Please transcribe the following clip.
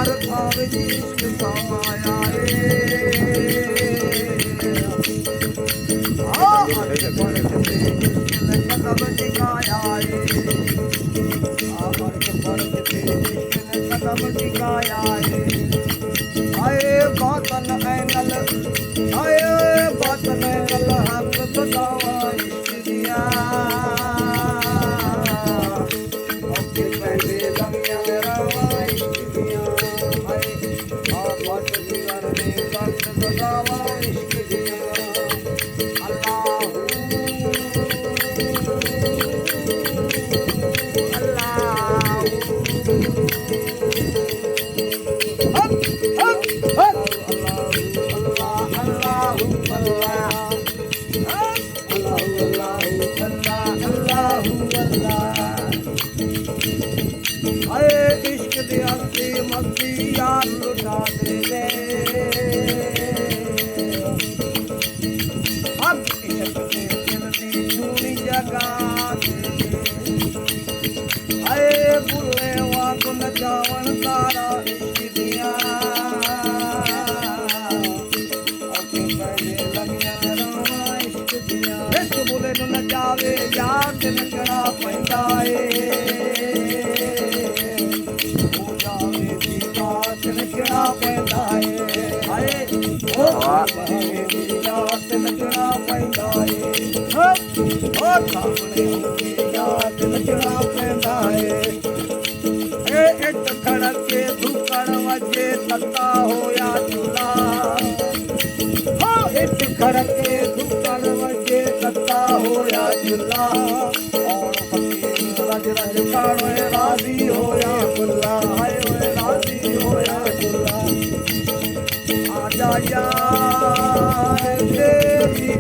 हर थावे जी इश्क समाया कदम टिकाया कदम टिकाया आए बातन ऐनल आए बातन ऐनल हक बतावा इश्क दिया ओके पहले लम्या रवा इश्क दिया आए आ बात दीवार ने सच बतावा इश्क दिया इश्क दे अंती मस्ती यार लुटा दे अब इश्क दे दिल दी छूनी जगा आए बुले वांग नचावन तारा इश्क दिया ओके पहले लगिया रामा इश्क दिया इस बुले नु नचावे यार ते नचना पैंदा नचना पैंदा हाए ओ याद नचना पैंदा ओ सामने याद नचना पैंदा ए इट खड़के धुकड़ वजे तत्ता होया चूल्हा ओ इट खड़के धुकड़ वजे तत्ता होया चूल्हा और फकीर रज रज कानो राजी होया गुल्ला हाय राजी होया आजा यार तेरी